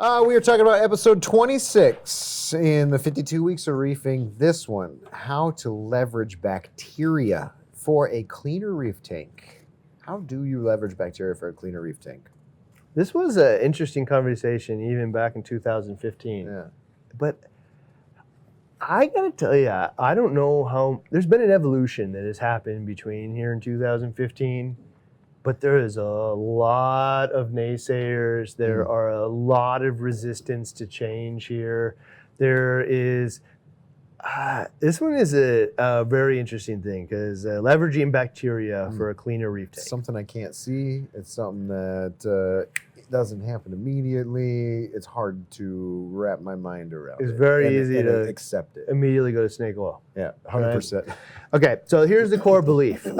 We are talking about episode 26 in the 52 weeks of reefing. This one, how to leverage bacteria for a cleaner reef tank. How do you leverage bacteria for a cleaner reef tank? This was an interesting conversation even back in 2015. Yeah. But I gotta tell you, I don't know how, there's been an evolution that has happened between here and 2015. But there is a lot of naysayers. There are a lot of resistance to change here. There is, this one is a very interesting thing because leveraging bacteria for a cleaner reef tank. Something I can't see. It's something that doesn't happen immediately. It's hard to wrap my mind around. It's very easy to accept it. Immediately go to snake oil. Yeah, 100%. Right? Okay, so here's the core belief with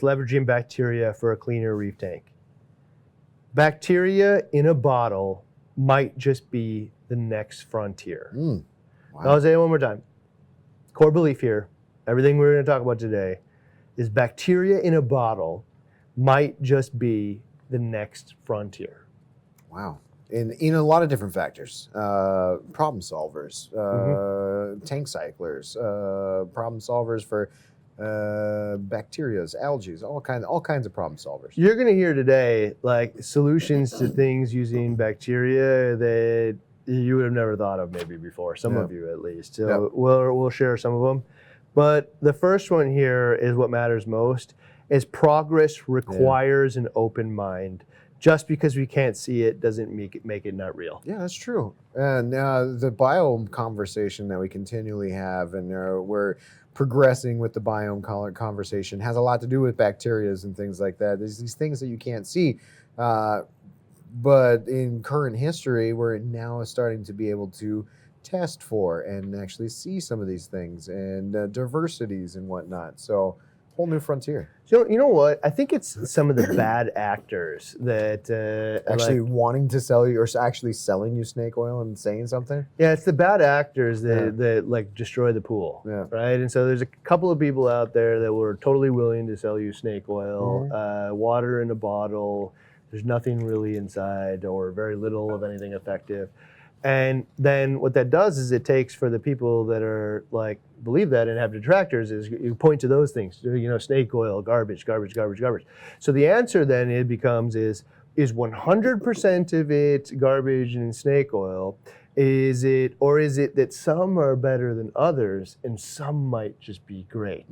leveraging bacteria for a cleaner reef tank. Bacteria in a bottle might just be the next frontier. Wow. I'll say it one more time. Core belief here, everything we're going to talk about today, is bacteria in a bottle might just be the next frontier. Wow. In a lot of different factors. Problem solvers, tank cyclers, problem solvers for bacterias, algae, all kinds of problem solvers. You're going to hear today like solutions to things using bacteria that you would have never thought of maybe before, some of you at least. So we'll share some of them. But the first one here is what matters most, is progress requires an open mind. Just because we can't see it doesn't make it not real. Yeah, that's true. And the biome conversation that we continually have, and we're progressing with the biome conversation, has a lot to do with bacteria and things like that. There's these things that you can't see. But in current history, we're now starting to be able to test for and actually see some of these things and diversities and whatnot. So, whole new frontier. So you know what? I think it's some of the bad actors that actually wanting to sell you or actually selling you snake oil and saying something. Yeah, it's the bad actors that like destroy the pool, right? And so there's a couple of people out there that were totally willing to sell you snake oil, water in a bottle. There's nothing really inside or very little of anything effective. And then what that does is it takes for the people that are like believe that and have detractors is you point to those things, you know, snake oil, garbage. So the answer then it becomes is 100% of it garbage and snake oil? Is it that some are better than others and some might just be great,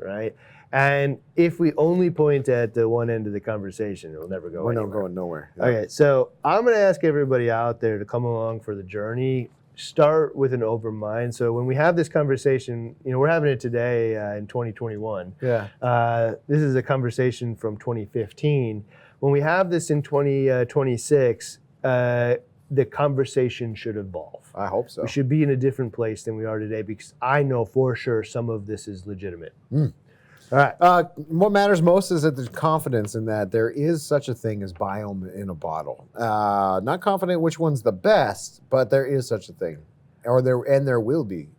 right? And if we only point at the one end of the conversation, it will never go anywhere. We're not going nowhere. Yeah. Okay, so I'm going to ask everybody out there to come along for the journey. Start with an open mind. So when we have this conversation, you know, we're having it today in 2021. Yeah. This is a conversation from 2015. When we have this in 2026, the conversation should evolve. I hope so. We should be in a different place than we are today because I know for sure some of this is legitimate. All right. What matters most is that there's confidence in that there is such a thing as biome in a bottle. Not confident which one's the best, but there is such a thing, there will be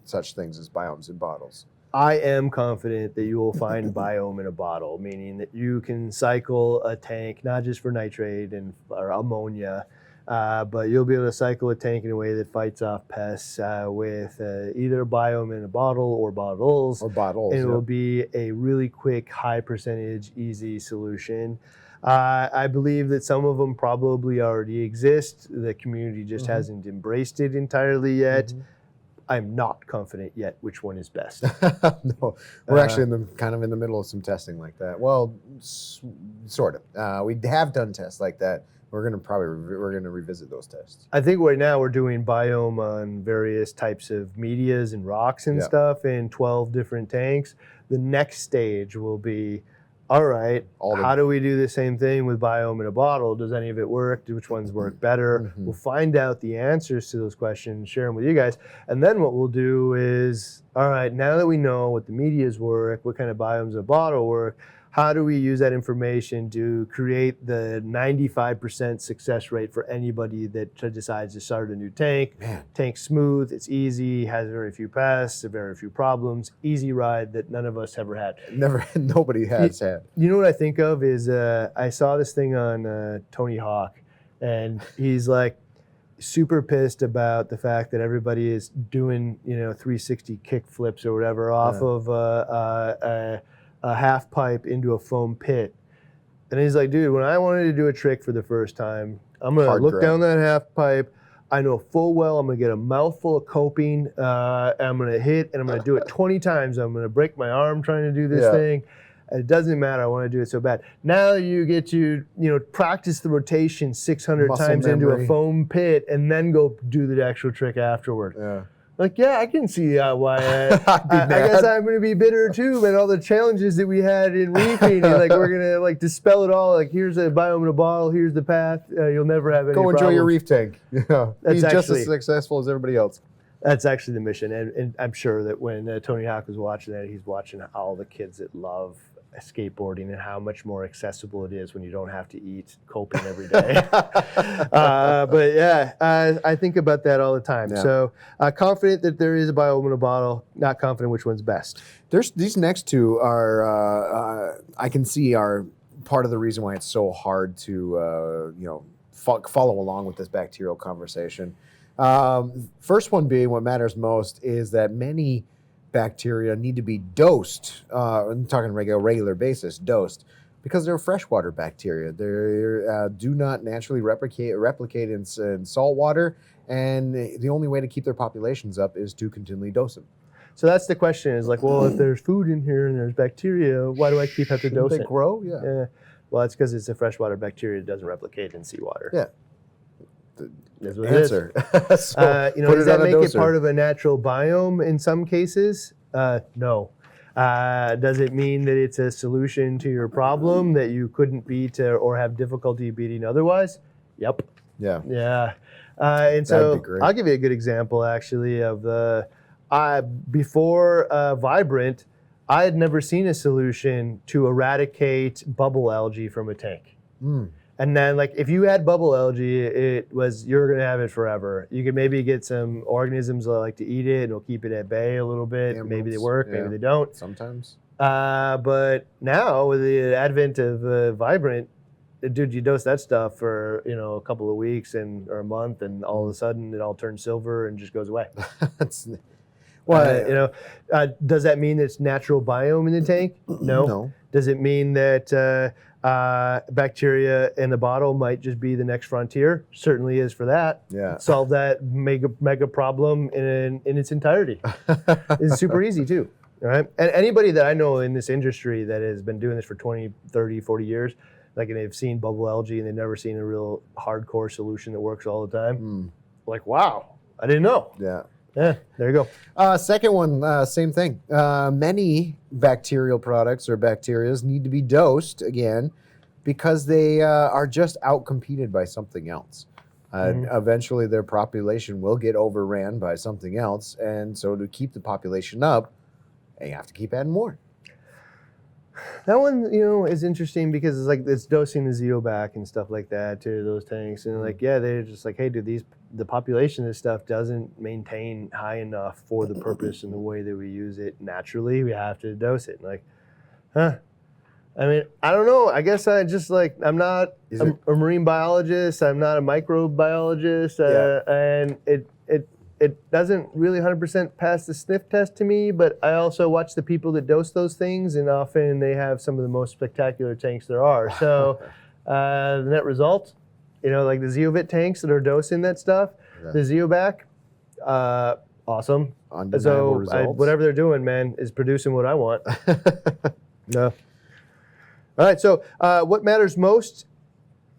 such things as biomes in bottles. I am confident that you will find biome in a bottle, meaning that you can cycle a tank not just for nitrate or ammonia, but you'll be able to cycle a tank in a way that fights off pests with either biome in a bottle or bottles. And it will be a really quick, high percentage, easy solution. I believe that some of them probably already exist. The community just hasn't embraced it entirely yet. I'm not confident yet which one is best. No, we're actually kind of in the middle of some testing like that. Well, sort of. We have done tests like that. We're gonna revisit those tests. I think right now we're doing biome on various types of medias and rocks and stuff in 12 different tanks. The next stage will be, all right, how do we do the same thing with biome in a bottle? Does any of it work? Which ones work better? We'll find out the answers to those questions, share them with you guys. And then what we'll do is, all right, now that we know what the medias work, what kind of biomes in a bottle work, how do we use that information to create the 95% success rate for anybody that decides to start a new tank? Tank's smooth, it's easy, has very few pests, very few problems, easy ride that none of us ever had. Nobody has had. You know what I think of is I saw this thing on Tony Hawk, and he's like, super pissed about the fact that everybody is doing 360 kick flips or whatever off of a half pipe into a foam pit. And he's like, dude, when I wanted to do a trick for the first time, I'm gonna look down that half pipe. I know full well I'm gonna get a mouthful of coping. I'm gonna hit, and I'm gonna do it 20 times. I'm gonna break my arm trying to do this thing. It doesn't matter. I want to do it so bad. Now you get to practice the rotation 600 Muscle times memory. into a foam pit, and then go do the actual trick afterward. Yeah. Like, yeah, I can see why. I guess I'm going to be bitter too, but all the challenges that we had in reefing, and, like, we're going to dispel it all. Like, here's a biome in a bottle. Here's the path. You'll never have any problems. Go enjoy your reef tank. He's just as successful as everybody else. That's actually the mission, and I'm sure that when Tony Hawk was watching that, he's watching all the kids that love skateboarding and how much more accessible it is when you don't have to eat coping every day. But yeah, I think about that all the time. Yeah. So confident that there is a biome in a bottle, not confident which one's best. These next two are, I can see, are part of the reason why it's so hard to follow along with this bacterial conversation. First one being, what matters most is that many bacteria need to be dosed. I'm talking regular basis, dosed, because they're freshwater bacteria. They do not naturally replicate in salt water, and the only way to keep their populations up is to continually dose them. So that's the question: is like, well, if there's food in here and there's bacteria, why do I have to dose it? They grow, yeah. Well, it's because it's a freshwater bacteria that doesn't replicate in seawater. Yeah. That's what answer. It is. Does that make it part of a natural biome in some cases? No. Does it mean that it's a solution to your problem that you couldn't beat or have difficulty beating otherwise? Yep. Yeah. Yeah. And so I'll give you a good example, actually, of before Vibrant, I had never seen a solution to eradicate bubble algae from a tank. Mm. And then, like, if you had bubble algae, you're going to have it forever. You could maybe get some organisms that like to eat it, and it'll keep it at bay a little bit. Emeralds, maybe they work, maybe they don't. Sometimes. But now, with the advent of Vibrant, dude, you dose that stuff for a couple of weeks or a month, and all of a sudden it all turns silver and just goes away. Does that mean it's natural biome in the tank? No. Does it mean that bacteria in the bottle might just be the next frontier? Certainly is for that. Yeah. Solve that mega problem in its entirety. It's super easy too. All right. And anybody that I know in this industry that has been doing this for 20, 30, 40 years, like, and they've seen bubble algae and they've never seen a real hardcore solution that works all the time. Like, wow, I didn't know. Yeah. Yeah, there you go. Second one, same thing. Many bacterial products or bacterias need to be dosed, again, because they are just outcompeted by something else. Eventually, their population will get overran by something else, and so to keep the population up, you have to keep adding more. That one, is interesting because it's like it's dosing the zeobac and stuff like that to those tanks, and they're just like, hey, dude, the population of this stuff doesn't maintain high enough for the purpose and the way that we use it naturally. We have to dose it. Like, huh? I mean, I don't know. I guess I'm not a marine biologist. I'm not a microbiologist, and it doesn't really 100% pass the sniff test to me, but I also watch the people that dose those things, and often they have some of the most spectacular tanks there are. So the net result, like the Zeovit tanks that are dosing that stuff, the Zeobac, awesome. So whatever they're doing, man, is producing what I want. No. All right, so what matters most?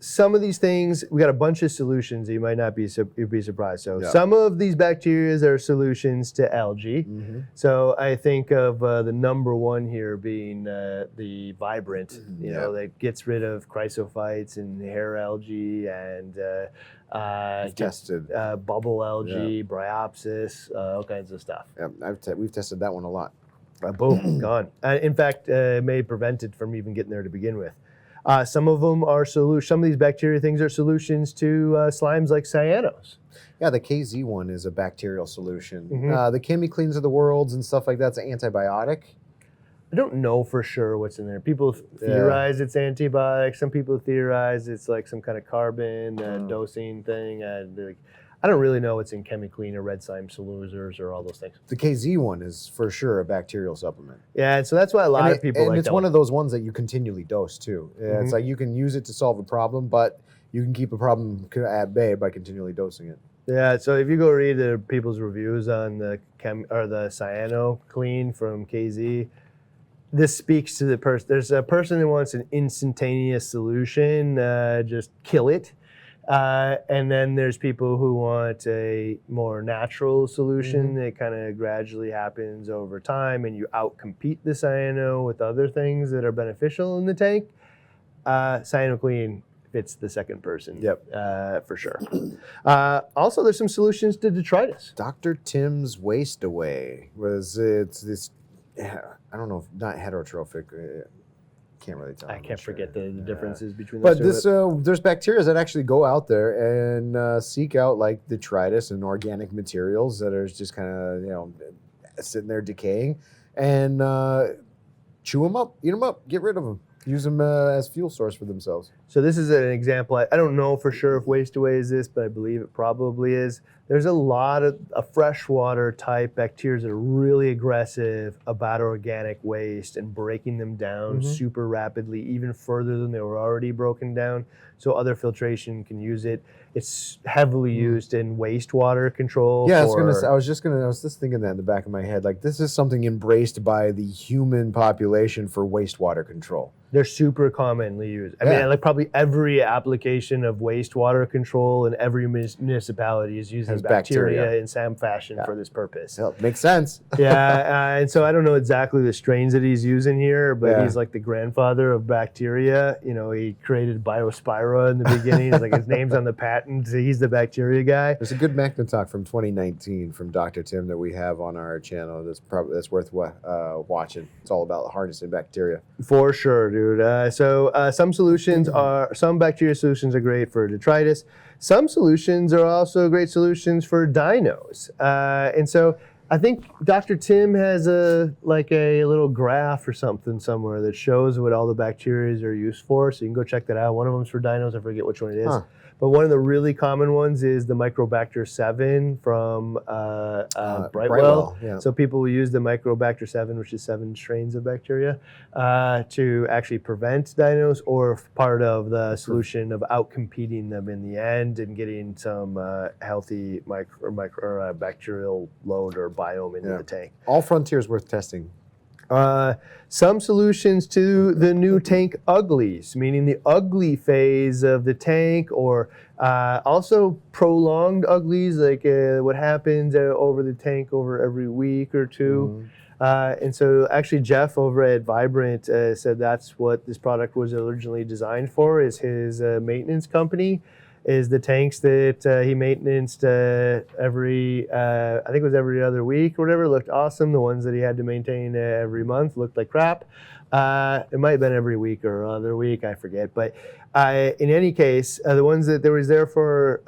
Some of these things, we got a bunch of solutions. You might not be surprised. So some of these bacteria are solutions to algae. Mm-hmm. So I think of the number one here being the Vibrant, that gets rid of chrysophytes and hair algae and tested bubble algae, bryopsis, all kinds of stuff. Yeah, we've tested that one a lot. Boom, gone. In fact, may prevent it from even getting there to begin with. Some of them are some of these bacteria things are solutions to slimes like cyanos. Yeah, the KZ one is a bacterial solution. Mm-hmm. The ChemiCleans of the worlds and stuff like that's an antibiotic. I don't know for sure what's in there. People theorize it's antibiotic. Some people theorize it's like some kind of carbon dosing thing. I don't really know what's in ChemiClean or Red Slime Losers or all those things. The KZ one is for sure a bacterial supplement. Yeah, and so that's why a lot of people and like it's that one of those ones that you continually dose too. It's like you can use it to solve a problem, but you can keep a problem at bay by continually dosing it. Yeah, so if you go read the people's reviews on the Cyano Clean from KZ, this speaks to the person. There's a person who wants an instantaneous solution, just kill it. And then there's people who want a more natural solution that kind of gradually happens over time, and you outcompete the cyano with other things that are beneficial in the tank. Cyano Clean fits the second person, for sure. Also, there's some solutions to detritus. Dr. Tim's Waste Away it's this, I don't know, not heterotrophic. Can't really tell. I can't forget the differences between those two. But there's bacteria that actually go out there and seek out like detritus and organic materials that are just kind of sitting there decaying, and chew them up, eat them up, get rid of them. Use them as fuel source for themselves. So this is an example. I don't know for sure if Waste Away is this, but I believe it probably is. There's a lot of freshwater type bacteria that are really aggressive about organic waste and breaking them down super rapidly, even further than they were already broken down. So other filtration can use it. It's heavily used in wastewater control. Yeah, I was just thinking that in the back of my head. Like, this is something embraced by the human population for wastewater control. They're super commonly used. I mean, like probably every application of wastewater control in every municipality is using bacteria in some fashion for this purpose. Yeah, makes sense. And so I don't know exactly the strains that he's using here, but he's like the grandfather of bacteria. He created bio-spira in the beginning. It's like his name's on the patent. So he's the bacteria guy. There's a good Macna talk from 2019 from Dr. Tim that we have on our channel. That's worth watching. It's all about harnessing bacteria. For sure, dude. Some bacteria solutions are great for detritus. Some solutions are also great solutions for dinos. And so I think Dr. Tim has a little graph or something somewhere that shows what all the bacteria are used for. So you can go check that out. One of them's for dinos. I forget which one it is. But one of the really common ones is the Microbacter 7 from Brightwell. Yeah. So people will use the Microbacter 7, which is 7 strains of bacteria, to actually prevent dinos, or part of the solution of outcompeting them in the end and getting some healthy bacterial load or biome into the tank. All frontiers worth testing. Some solutions to the new tank uglies, meaning the ugly phase of the tank, or also prolonged uglies, like what happens over the tank over every week or two. And so actually Jeff over at Vibrant said that's what this product was originally designed for, is his maintenance company. Is the tanks that he maintenanced every, I think it was every other week or whatever, looked awesome. The ones that he had to maintain every month looked like crap. It might have been every week or other week, I forget. But in any case, the ones that there was there for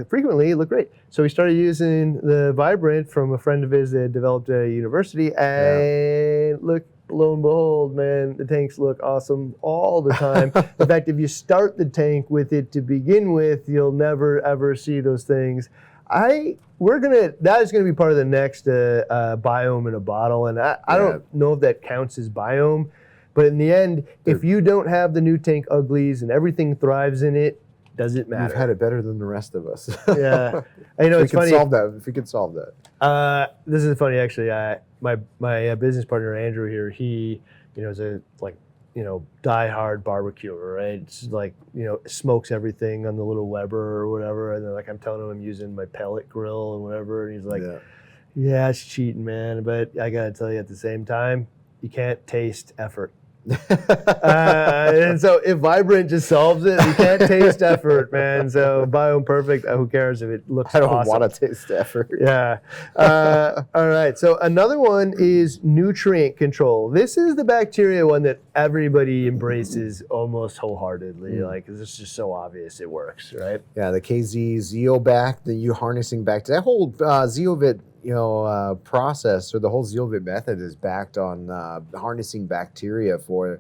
frequently look great. So we started using the Vibrant from a friend of his that developed a university, and look, lo and behold, man, the tanks look awesome all the time. In fact, if you start the tank with it to begin with, you'll never ever see those things. That is gonna be part of the next biome in a bottle, and I don't know if that counts as biome, but in the end, if you don't have the new tank uglies and everything thrives in it, doesn't matter. You've had it better than the rest of us. Yeah, it's funny. If we could solve that. This is funny, actually. My business partner Andrew here, he is a die-hard barbecuer, right? It's like smokes everything on the little Weber or whatever, and then I'm telling him I'm using my pellet grill and whatever, and he's like, yeah, it's cheating, man. But I gotta tell you, at the same time, you can't taste effort. And so if Vibrant just solves it, you can't taste effort, man. So Biome Perfect, who cares if it looks awesome? I don't want to taste effort. Yeah. All right. So another one is nutrient control. This is the bacteria one that everybody embraces almost wholeheartedly. Like, it's just so obvious it works, right? Yeah, the KZ Zeobac, you harnessing back to that whole Zeovit process, or the whole Zeovit method is backed on harnessing bacteria for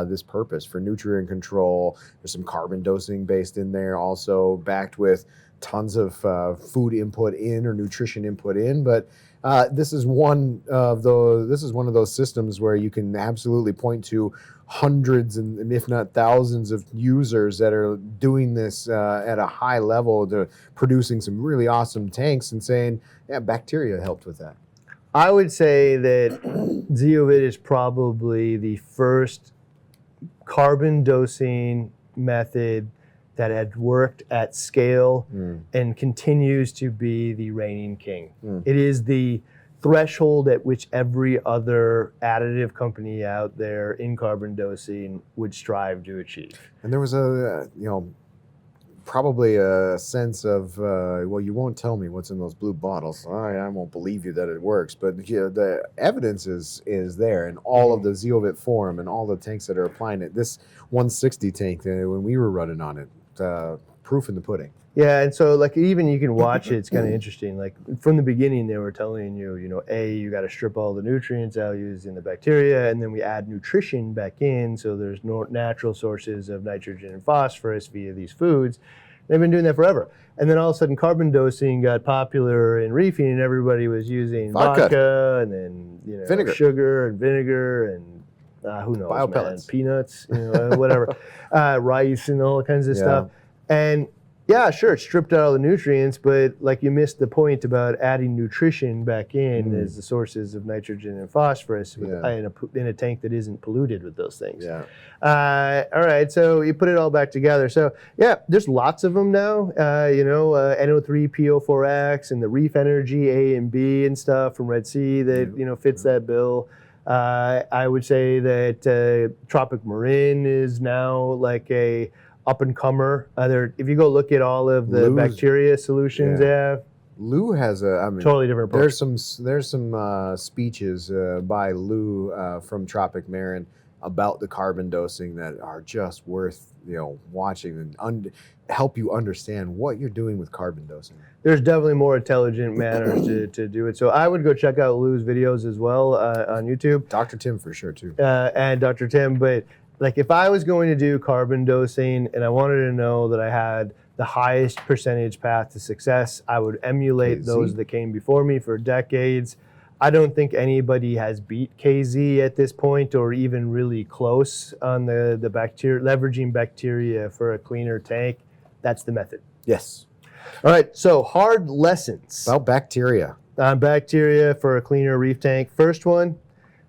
this purpose, for nutrient control. There's some carbon dosing based in there, also backed with tons of food input in or nutrition input in, but this is one of those systems where you can absolutely point to hundreds and if not thousands of users that are doing this at a high level, to producing some really awesome tanks and saying, yeah, bacteria helped with that. I would say that zeovit is probably the first carbon dosing method that had worked at scale and continues to be the reigning king. It is the threshold at which every other additive company out there in carbon dosing would strive to achieve. And there was a, probably a sense of, well, you won't tell me what's in those blue bottles. I won't believe you that it works. But the evidence is there in all of the zeovit form and all the tanks that are applying it. This 160 tank, when we were running on it, proof in the pudding. Yeah, and so like even you can watch it, it's kind of interesting. Like from the beginning, they were telling you, you got to strip all the nutrients out using the bacteria, and then we add nutrition back in, so there's no natural sources of nitrogen and phosphorus via these foods. They've been doing that forever. And then all of a sudden, carbon dosing got popular in reefing, and everybody was using vodka and then vinegar. Sugar and vinegar and who knows, biopellets, peanuts, whatever, rice and all kinds of stuff. And yeah, sure, it stripped out all the nutrients, but like you missed the point about adding nutrition back in as the sources of nitrogen and phosphorus in a tank that isn't polluted with those things. Yeah. All right, so you put it all back together. So yeah, there's lots of them now. NO3, PO4X, and the Reef Energy A and B and stuff from Red Sea that fits that bill. I would say that Tropic Marin is now like a up-and-comer. If you go look at all of the bacteria solutions they have, Lou has totally different approach. There's some speeches by Lou from Tropic Marin about the carbon dosing that are just worth watching and help you understand what you're doing with carbon dosing. There's definitely more intelligent manners to do it. So I would go check out Lou's videos as well on YouTube. Dr. Tim for sure too. And Dr. Tim, but like if I was going to do carbon dosing and I wanted to know that I had the highest percentage path to success, I would emulate those that came before me for decades. I don't think anybody has beat KZ at this point or even really close on the bacteria, leveraging bacteria for a cleaner tank. That's the method. Yes. All right, so hard lessons. About bacteria. Bacteria for a cleaner reef tank. First one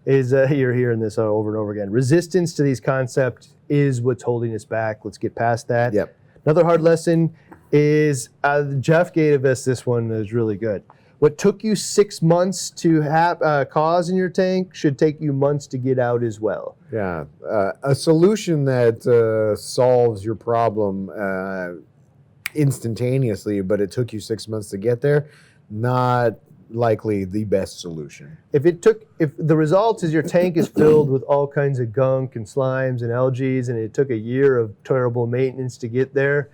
is, you're hearing this over and over again. Resistance to these concepts is what's holding us back. Let's get past that. Yep. Another hard lesson is, Jeff gave us this one that is really good. What took you 6 months to have cause in your tank should take you months to get out as well. Yeah, a solution that solves your problem instantaneously, but it took you 6 months to get there, not likely the best solution. If the result is your tank is filled with all kinds of gunk and slimes and algae, and it took a year of terrible maintenance to get there,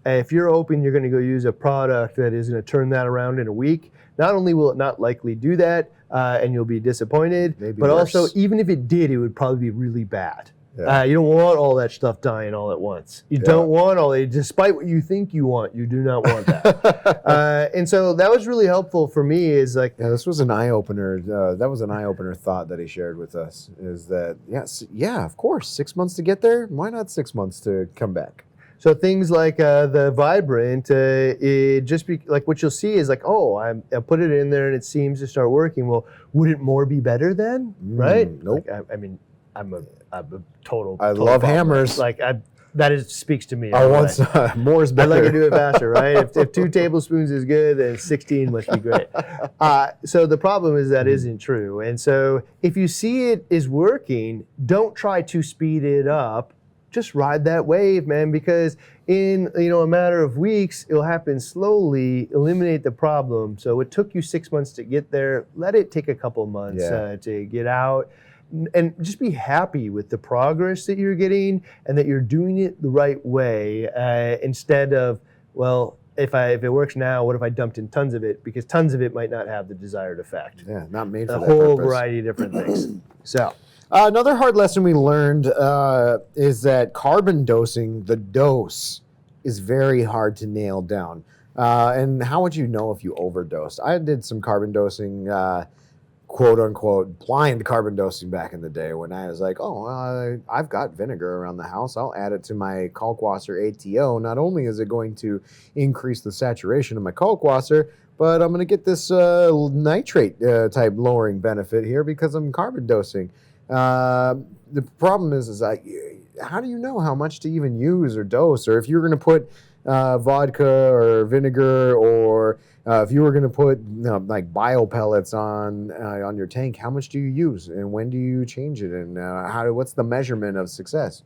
if you're hoping you're going to go use a product that is going to turn that around in a week, not only will it not likely do that, and you'll be disappointed, but also even if it did, it would probably be really bad. Yeah. You don't want all that stuff dying all at once. You don't want all that, despite what you think you want, you do not want that. And so that was really helpful for me is like... Yeah, this was an eye-opener. That was an eye-opener thought that he shared with us, is that, of course, 6 months to get there. Why not 6 months to come back? So things like the Vibrant, it just be like what you'll see is like, oh, I put it in there and it seems to start working. Well, would it more be better then? Right? Nope. Like, I mean, I'm a total. I love hammers. Like speaks to me. I want more is better. I'd like to do it faster, right? if 2 tablespoons is good, then 16 must be great. So the problem is that isn't true. And so if you see it is working, don't try to speed it up. Just ride that wave, man, because in a matter of weeks, it'll happen slowly, eliminate the problem. So it took you 6 months to get there. Let it take a couple months to get out. And just be happy with the progress that you're getting and that you're doing it the right way instead of, well, if it works now, what if I dumped in tons of it? Because tons of it might not have the desired effect. Yeah, not made for that purpose. A whole purpose. Variety of different things. So. Another hard lesson we learned is that carbon dosing, the dose, is very hard to nail down. And how would you know if you overdosed? I did some carbon dosing, quote unquote, blind carbon dosing back in the day when I was like, I've got vinegar around the house. I'll add it to my kalkwasser ATO. Not only is it going to increase the saturation of my kalkwasser, but I'm going to get this nitrate type lowering benefit here because I'm carbon dosing. The problem is how do you know how much to even use or dose? Or if you're going to put vodka or vinegar, or if you were going to put like bio pellets on your tank, how much do you use and when do you change it, and what's the measurement of success?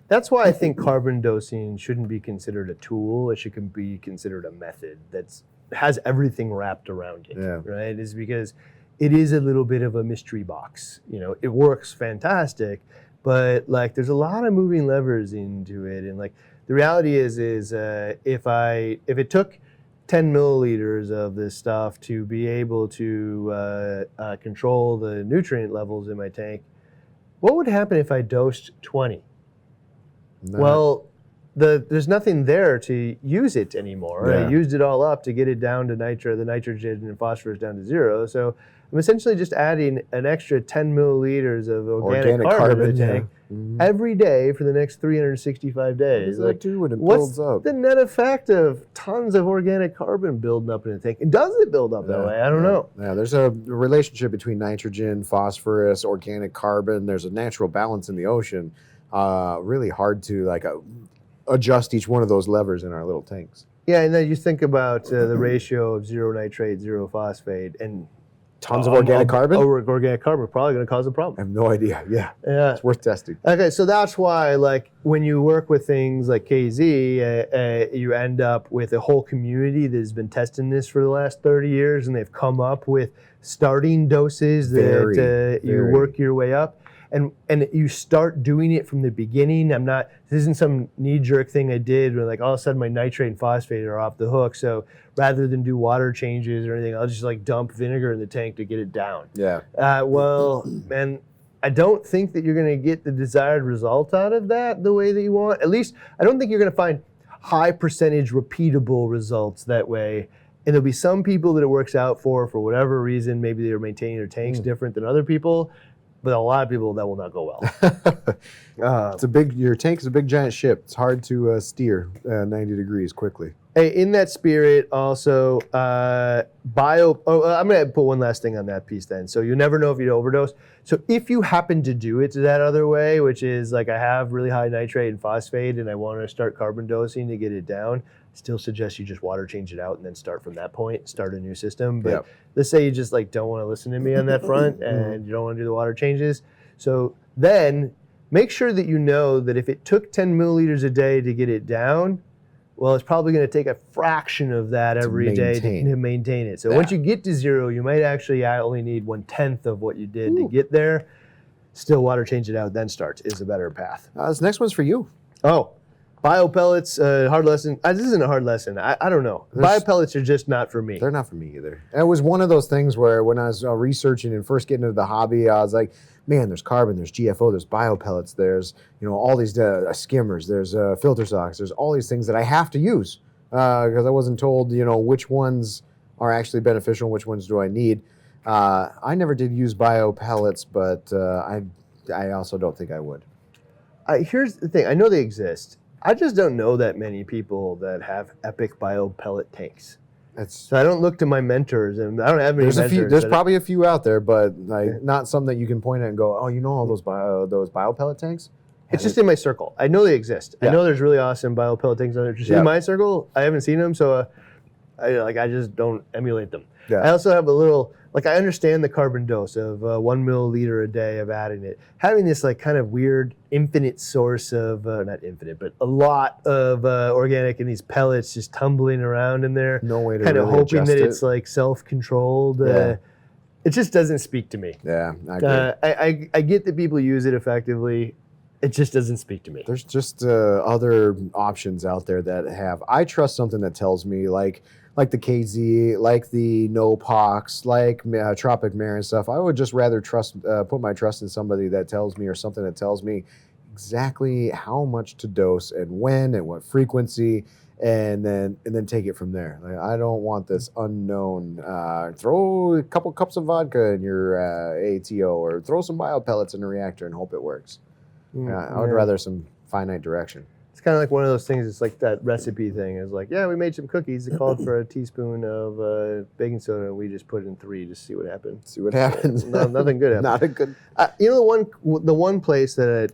That's why I think carbon dosing shouldn't be considered a tool. It should be considered a method that has everything wrapped around it. Yeah. Right? Is because it is a little bit of a mystery box. It works fantastic, but like there's a lot of moving levers into it, and like the reality is if it took 10 milliliters of this stuff to be able to control the nutrient levels in my tank, what would happen if I dosed 20? Well, there's nothing there to use it anymore. Yeah. I used it all up to get it down to the nitrogen and phosphorus down to 0. So I'm essentially just adding an extra 10 milliliters of organic carbon to the tank every day for the next 365 days. What does that do when it builds up? What's the net effect of tons of organic carbon building up in the tank? And does it build up that way? I don't know. Yeah, there's a relationship between nitrogen, phosphorus, organic carbon. There's a natural balance in the ocean. Really hard to adjust each one of those levers in our little tanks. Yeah, and then you think about the ratio of 0 nitrate, 0 phosphate, and tons of organic carbon? Organic carbon probably going to cause a problem. I have no idea. Yeah. It's worth testing. Okay, so that's why, when you work with things like KZ, you end up with a whole community that has been testing this for the last 30 years, and they've come up with starting doses that you work your way up. And you start doing it from the beginning. This isn't some knee-jerk thing I did where all of a sudden my nitrate and phosphate are off the hook. So rather than do water changes or anything, I'll just dump vinegar in the tank to get it down. Yeah. Well, man, I don't think that you're going to get the desired result out of that the way that you want. At least I don't think you're going to find high percentage repeatable results that way. And there'll be some people that it works out for whatever reason. Maybe they're maintaining their tanks different than other people. But a lot of people, that will not go well. Your tank is a big giant ship. It's hard to steer 90 degrees quickly. Hey, in that spirit, also, I'm going to put one last thing on that piece then. So you never know if you overdose. So if you happen to do it that other way, which is I have really high nitrate and phosphate and I want to start carbon dosing to get it down, still suggest you just water change it out and then start from that point, start a new system. But let's say you just don't want to listen to me on that front and you don't want to do the water changes. So then make sure that you know that if it took 10 milliliters a day to get it down, well, it's probably going to take a fraction of that every day to maintain it. So once you get to 0, you might actually only need 1/10 of what you did to get there. Still water change it out, then start is a better path. This next one's for you. Oh. Bio pellets, hard lesson. This isn't a hard lesson. I don't know. Bio pellets are just not for me. They're not for me either. And it was one of those things where when I was researching and first getting into the hobby, I was like, man, there's carbon, there's GFO, there's bio pellets, there's all these skimmers, there's filter socks, there's all these things that I have to use because I wasn't told which ones are actually beneficial and which ones do I need. I never did use bio pellets, but I also don't think I would. Here's the thing. I know they exist. I just don't know that many people that have epic bio pellet tanks. So I don't look to my mentors, and I don't have many mentors. There's probably a few out there, but not some that you can point at and go, oh, all those bio pellet tanks? It's just in my circle. I know they exist. Yeah. I know there's really awesome bio pellet tanks out there. Just in my circle, I haven't seen them, so I just don't emulate them. Yeah. I also have a little, I understand the carbon dose of 1 milliliter a day of adding it. Having this kind of weird infinite source of, not infinite, but a lot of organic in these pellets just tumbling around in there. No way to kind really of hoping that it. It's self-controlled. It just doesn't speak to me. Yeah, I agree. I get that people use it effectively. It just doesn't speak to me. There's just other options out there that have. I trust something that tells me like the KZ, like the No-Pox, like Tropic Mare and stuff. I would just rather put my trust in somebody that tells me, or something that tells me exactly how much to dose and when and what frequency, and then take it from there. Like, I don't want this unknown. Throw a couple cups of vodka in your ATO, or throw some bio pellets in the reactor and hope it works. I would rather some finite direction. It's kind of like one of those things. It's like that recipe thing. It's like, yeah, we made some cookies. It called for a teaspoon of baking soda, and we just put in 3 to see what happens. See what happens. No, nothing good happens. Not a good. You know, the one place that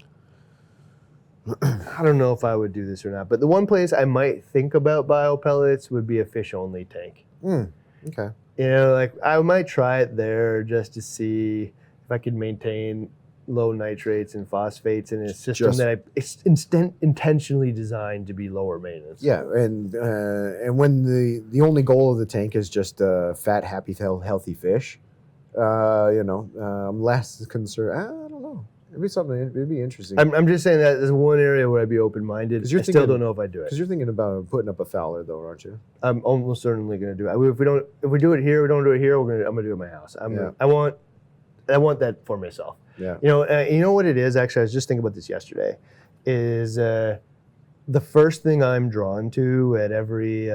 I don't know if I would do this or not, but the one place I might think about bio pellets would be a fish-only tank. Okay. You know, like I might try it there just to see if I could maintain low nitrates and phosphates in a system that it's intentionally designed to be lower maintenance. Yeah, and when the only goal of the tank is just fat, happy, healthy fish, I'm less concerned. I don't know. It'd be something. It'd be interesting. I'm just saying that there's one area where I'd be open-minded. I still don't know if I'd do it. Because you're thinking about putting up a fowler, though, aren't you? I'm almost certainly going to do it. If we do it here, we don't do it here. I'm going to do it at my house. I want that for myself. Yeah. You know what it is. Actually, I was just thinking about this yesterday. Is the first thing I'm drawn to at every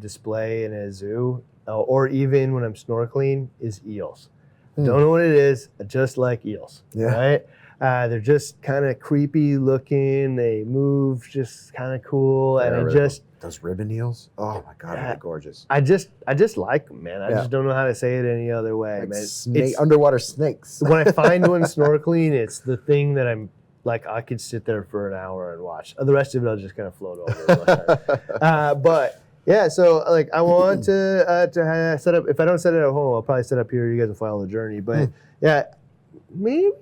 display in a zoo, or even when I'm snorkeling, is eels. Don't know what it is. I just like eels. Yeah. Right? They're just kind of creepy looking. They move just kind of cool, and those ribbon eels. Oh my God, they're gorgeous. I just like them, man. I just don't know how to say it any other way, like man. Underwater snakes. When I find one snorkeling, it's the thing that I'm like, I could sit there for an hour and watch. The rest of it, I'll just kind of float over. But yeah, so like I want to set up. If I don't set it at home, I'll probably set up here. You guys will follow the journey. But yeah, maybe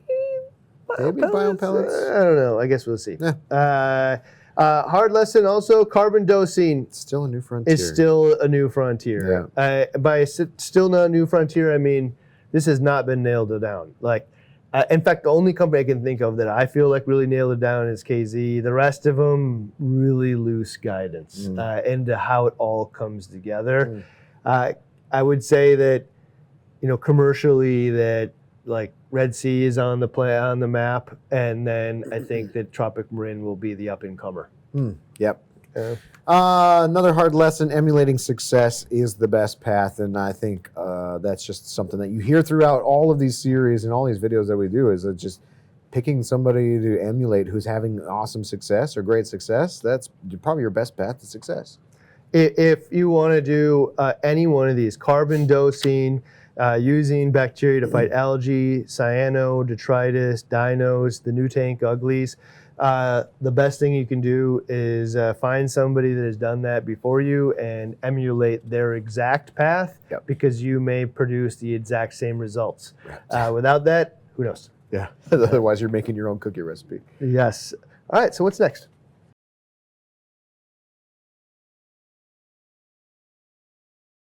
bio pellets. I don't know. I guess we'll see. Yeah. Hard lesson also, carbon dosing. It's still a new frontier. It's still a new frontier. Yeah. By still not a new frontier, I mean this has not been nailed down. Like, in fact, the only company I can think of that I feel like really nailed it down is KZ. The rest of them, really loose guidance into how it all comes together. I would say that, commercially, that like Red Sea is on the map, and then I think that Tropic Marin will be the up-and-comer. Yep. Another hard lesson, emulating success is the best path, and I think that's just something that you hear throughout all of these series and all these videos that we do, is just picking somebody to emulate who's having awesome success or great success. That's probably your best path to success. If you want to do any one of these, carbon dosing, using bacteria to fight algae, cyano, detritus, dinos, the new tank uglies, the best thing you can do is find somebody that has done that before you and emulate their exact path, because you may produce the exact same results. Without that, who knows? Yeah, otherwise you're making your own cookie recipe. Yes. All right, so what's next?